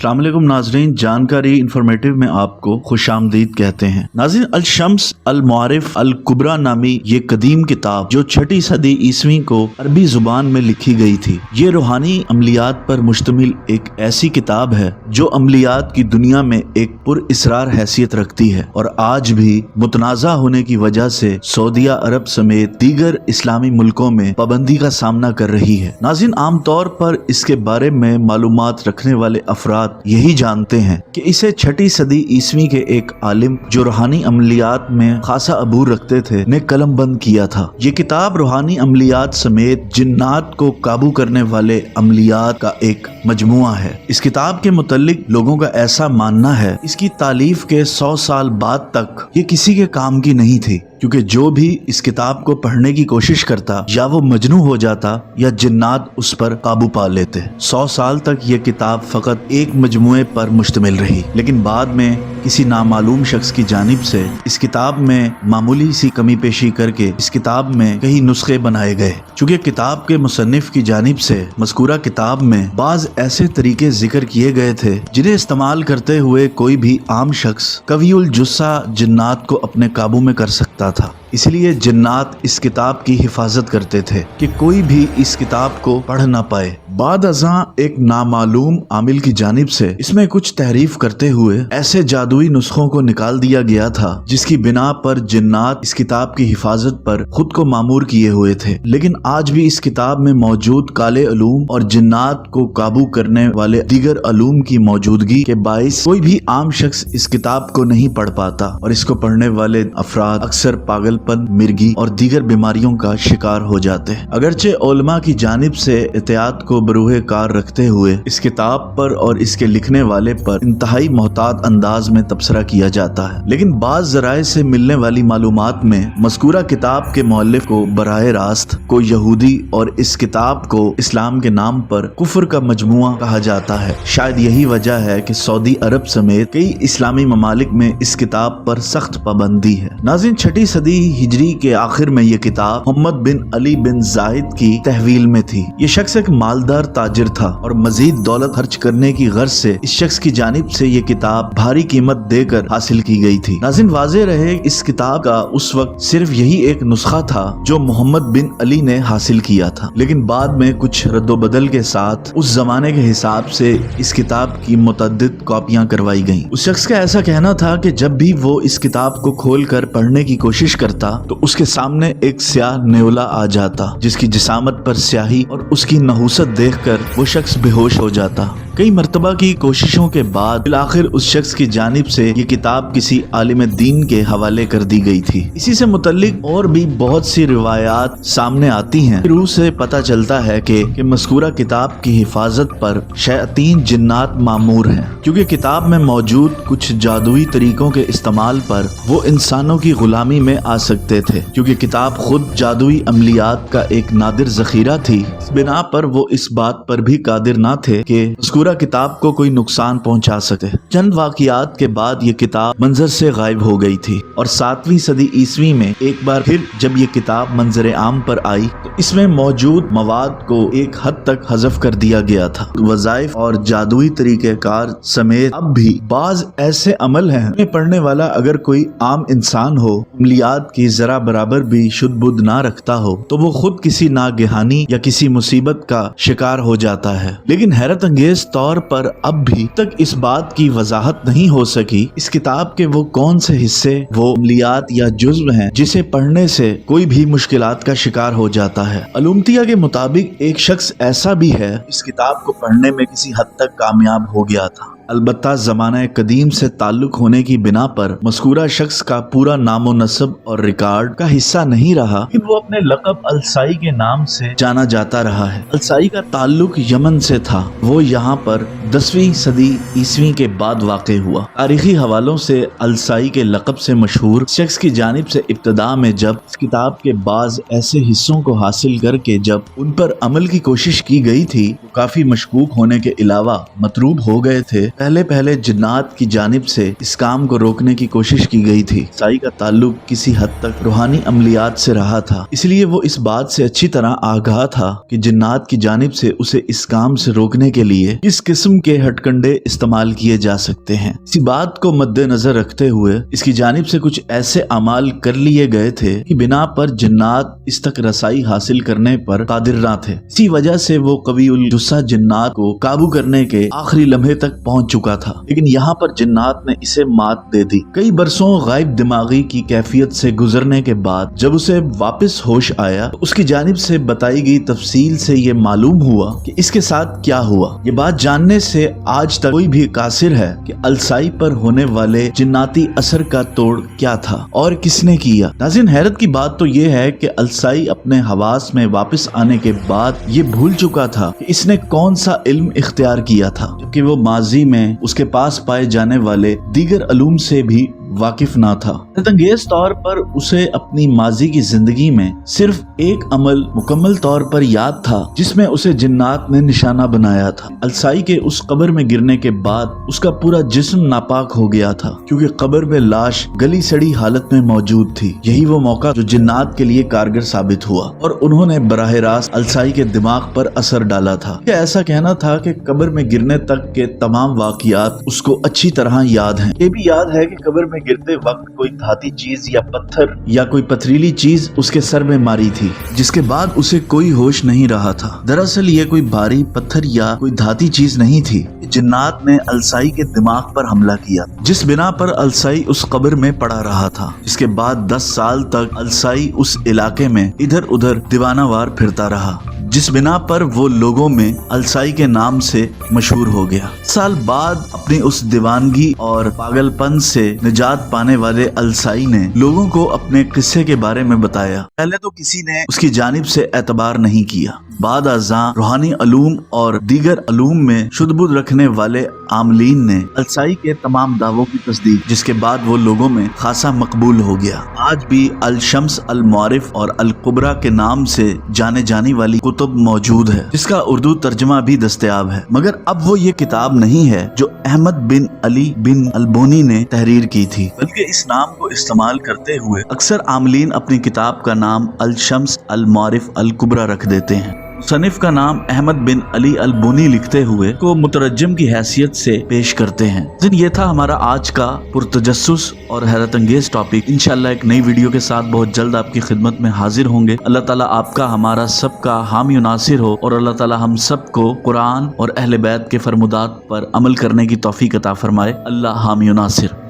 अस्सलाम वालेकुम नाजरीन, जानकारी इंफॉर्मेटिव में आपको खुश आमदीद कहते हैं। नाज़रीन, अल शम्स अल मुआरिफ अल कुबरा नामी ये कदीम किताब जो 6वीं सदी ईस्वी को अरबी जुबान में लिखी गई थी, ये रूहानी अमलियात पर मुश्तमिल एक ऐसी किताब है जो अमलियात की दुनिया में एक पुरअसरार हैसियत रखती है और आज भी मुतनाज़ा होने की वजह से सऊदिया अरब समेत दीगर इस्लामी मुल्कों में पाबंदी का सामना कर रही है। नाज़रीन, आमतौर पर इसके बारे में मालूमात रखने वाले अफराद यही जानते हैं कि इसे 6वीं सदी ईस्वी के एक आलिम जो रूहानी अमलियात में खासा अबूर रखते थे ने कलम बंद किया था। ये किताब रूहानी अमलियात समेत जिन्नात को काबू करने वाले अमलियात का एक मजमुआ है। इस किताब के मुतल्लिक लोगों का ऐसा मानना है इसकी तालीफ के 100 साल बाद तक ये किसी के काम की नहीं थी, क्योंकि जो भी इस किताब को पढ़ने की कोशिश करता या वो मजनू हो जाता या जिन्नात उस पर काबू पा लेते। 100 साल तक ये किताब फकत एक मजमुए पर मुश्तमिल रही, लेकिन बाद में किसी नामालूम शख्स की जानिब से इस किताब में मामूली सी कमी पेशी करके इस किताब में कई नुस्खे बनाए गए। चूँकि किताब के मुसन्निफ की जानिब से मज़कूरा किताब में बाज ऐसे तरीके जिक्र किए गए थे जिन्हें इस्तेमाल करते हुए कोई भी आम शख्स कवियुल जुस्सा जिन्नात को अपने काबू में कर सकता था। इसलिए जिन्नात इस किताब की हिफाजत करते थे कि कोई भी इस किताब को पढ़ ना पाए। बाद अज़ां एक नामालूम आमिल की जानिब से इसमें कुछ तहरीफ करते हुए ऐसे जादुई नुस्खों को निकाल दिया गया था जिसकी बिना पर जिन्नात इस किताब की हिफाजत पर खुद को मामूर किए हुए थे। लेकिन आज भी इस किताब में मौजूद काले अलूम और जिन्नात को काबू करने वाले दीगर अलूम की मौजूदगी के बाइस कोई भी आम शख्स इस किताब को नहीं पढ़ पाता और इसको पढ़ने वाले अफराद अक्सर पागल मिर्गी और दीगर बीमारियों का शिकार हो जाते हैं। अगरचे उलमा की जानिब से एहतियात को बरूहे कार रखते हुए इस किताब पर और इसके लिखने वाले पर इंतहाई मोहतात अंदाज में तबसरा किया जाता है, लेकिन बाज़ ज़राए से मिलने वाली मालूमात में मज़कूरा किताब के मुअल्लिफ को बराह रास्त को यहूदी और इस किताब को इस्लाम के नाम पर कुफ्र का मजमुआ कहा जाता है। शायद यही वजह है कि सऊदी अरब समेत कई इस्लामी ममालिक में इस किताब पर सख्त पाबंदी है। नाज़रीन, 6वीं सदी हिजरी के आखिर में ये किताब मोहम्मद बिन अली बिन जाहिद की तहवील में थी। ये शख्स एक मालदार ताजिर था और मजीद दौलत खर्च करने की गर्ज से इस शख्स की जानिब से ये किताब भारी कीमत देकर हासिल की गई थी। नाज़रीन, वाज़ेह रहे इस किताब का उस वक्त सिर्फ यही एक नुस्खा था जो मोहम्मद बिन अली ने हासिल किया था, लेकिन बाद में कुछ रद्दोबदल के साथ उस जमाने के हिसाब से इस किताब की मुतअद्दिद कॉपियां करवाई गयी। उस शख्स का ऐसा कहना था कि जब भी वो इस किताब को खोल कर पढ़ने की कोशिश करता तो उसके सामने एक स्याह नेवला आ जाता जिसकी जिसामत पर स्याही और उसकी नहूसत देखकर वो शख्स बेहोश हो जाता। कई मर्तबा की कोशिशों के बाद आखिर उस शख्स की जानिब से ये किताब किसी आलिम दीन के हवाले कर दी गई थी। इसी से मुतल्लिक और भी बहुत सी रिवायात सामने आती हैं। रूह से पता चलता है कि मज़कूरा किताब की हिफाजत पर शैतान जिन्नात मामूर हैं, क्योंकि किताब में मौजूद कुछ जादुई तरीकों के इस्तेमाल पर वो इंसानों की गुलामी में आ सकते थे। क्योंकि किताब खुद जादुई अमलियात का एक नादिर जखीरा थी, इस बिना पर वो इस बात पर भी कादिर ना थे कि मज़कूरा किताब को कोई नुकसान पहुंचा सके। चंद वाक़ियात के बाद ये किताब मंजर से गायब हो गई थी और 7वीं सदी ईस्वी में एक बार फिर जब ये किताब मंजर आम पर आई तो इसमें मौजूद मवाद को एक हद तक हज़फ कर दिया गया था। वज़ाइफ और जादुई तरीके कार समेत अब भी बाज ऐसे अमल हैं जिन्हें पढ़ने वाला अगर कोई आम इंसान हो, अमलियात की जरा बराबर भी शुद्ध बुद्ध ना रखता हो, तो वो खुद किसी नागहानी या किसी मुसीबत का शिकार हो जाता है। लेकिन हैरत अंगेज तौर पर अब भी तक इस बात की वजाहत नहीं हो सकी इस किताब के वो कौन से हिस्से वो अमलियात या जुज़्व हैं जिसे पढ़ने से कोई भी मुश्किलात का शिकार हो जाता है। अलूमतिया के मुताबिक एक शख्स ऐसा भी है इस किताब को पढ़ने में किसी हद तक कामयाब हो गया था। अलबत्ता ज़माना कदीम से ताल्लुक होने की बिना पर मज़कूरा शख्स का पूरा नामो नसब और रिकॉर्ड का हिस्सा नहीं रहा, लेकिन वो अपने लक़ब अलसाई के नाम से जाना जाता रहा है। अलसाई का ताल्लुक यमन से था। वो यहाँ पर 10वीं सदी ईस्वी के बाद वाक़ हुआ। तारीखी हवालों से अलसाई के लक़ब से मशहूर शख्स की जानिब से इब्तिदा में जब इस किताब के बाज़ ऐसे हिस्सों को हासिल करके जब उन पर अमल की कोशिश की गई थी, काफ़ी मशकूक होने के अलावा मतरूब हो गए थे। पहले पहले जिन्नात की जानिब से इस काम को रोकने की कोशिश की गई थी। अल-साई का ताल्लुक किसी हद तक रूहानी अमलियात से रहा था, इसलिए वो इस बात से अच्छी तरह आगाह था कि जिन्नात की जानिब से उसे इस काम से रोकने के लिए किस किस्म के हथकंडे इस्तेमाल किए जा सकते हैं। इसी बात को मद्देनजर रखते हुए इसकी जानिब से कुछ ऐसे अमाल कर लिए गए थे कि बिना पर जिन्नात इस तक रसाई हासिल करने पर कादिर न थे। इसी वजह से वो कवीउल जुस्सा जिन्नात को काबू करने के आखिरी लम्हे तक पहुंच चुका था, लेकिन यहाँ पर जिन्नात ने इसे मात दे दी। कई बरसों गायब दिमागी की कैफियत से गुजरने के बाद जब उसे वापस होश आया तो उसकी जानिब से बताई गई तफसील से ये मालूम हुआ कि इसके साथ क्या हुआ। ये बात जानने से आज तक कोई भी कासिर है कि अल-साई पर होने वाले जिन्नाती असर का तोड़ क्या था और किसने किया। नाज़रीन, हैरत की बात तो ये है कि अल-साई अपने हवास में वापस आने के बाद ये भूल चुका था कि इसने कौन सा इल्म इख्तियार किया था, क्योंकि वो माजी में उसके पास पाए जाने वाले दीगर अलूम से भी वाकिफ ना था। हैरतअंगेज तौर पर उसे अपनी माजी की जिंदगी में सिर्फ एक अमल मुकम्मल तौर पर याद था जिसमें उसे जिन्नात ने निशाना बनाया था। अल-साई के उस कब्र में गिरने के बाद उसका पूरा जिस्म नापाक हो गया था, क्योंकि कब्र में लाश गली सड़ी हालत में मौजूद थी। यही वो मौका जो जिन्नात के लिए कारगर साबित हुआ और उन्होंने बराह रास्त अल-साई के दिमाग पर असर डाला था। ऐसा कहना था कि कब्र में गिरने तक के तमाम वाक़ियात उसको अच्छी तरह याद हैं। ये भी याद है कि कब्र में गिरते वक्त कोई धाती चीज या पत्थर या कोई पथरीली चीज उसके सर में मारी थी, जिसके बाद उसे कोई होश नहीं रहा था। दरअसल ये कोई भारी पत्थर या कोई धाती चीज नहीं थी। जिन्नात ने अल-साई के दिमाग पर हमला किया, जिस बिना पर अल-साई उस कब्र में पड़ा रहा था। इसके बाद 10 साल तक अल-साई उस इलाके में इधर उधर दीवानावार फिरता रहा, जिस बिना पर वो लोगों में अल-साई के नाम से मशहूर हो गया। साल बाद अपनी उस दीवानगी और पागलपन से निजात पाने वाले अल-साई ने लोगों को अपने किस्से के बारे में बताया। पहले तो किसी ने उसकी जानिब से एतबार नहीं किया। बाद अज़ां रूहानी अलूम और दीगर अलूम में शुद्ध-बुद्ध रखने वाले आमलीन ने अल-साई के तमाम दावों की तस्दीक, जिसके बाद वो लोगों में खासा मकबूल हो गया। आज भी अल-शम्स अल-मुआरिफ और अल-कुबरा के नाम से जाने जाने वाली कुतुब मौजूद है, जिसका उर्दू तर्जमा भी दस्तयाब है, मगर अब वो ये किताब नहीं है जो अहमद बिन अली बिन अल-बोनी ने तहरीर की थी, बल्कि इस नाम को इस्तेमाल करते हुए अक्सर आमलीन अपनी किताब का नाम अल-शम्स अल-मुआरिफ अल-कुबरा रख देते हैं। मुसन्निफ का नाम अहमद बिन अली अल-बोनी लिखते हुए को मुतरज्जिम की हैसियत से पेश करते हैं। ये था हमारा आज का पुरतजस्सुस और हैरत अंगेज टॉपिक। इंशाल्लाह एक नई वीडियो के साथ बहुत जल्द आपकी खिदमत में हाजिर होंगे। अल्लाह ताला आपका हमारा सबका हामी और नासिर हो और अल्लाह ताला हम सबको कुरान और अहले बैत के फरमुदात पर अमल करने की तौफीक अता फरमाए। अल्लाह हामी और नासिर।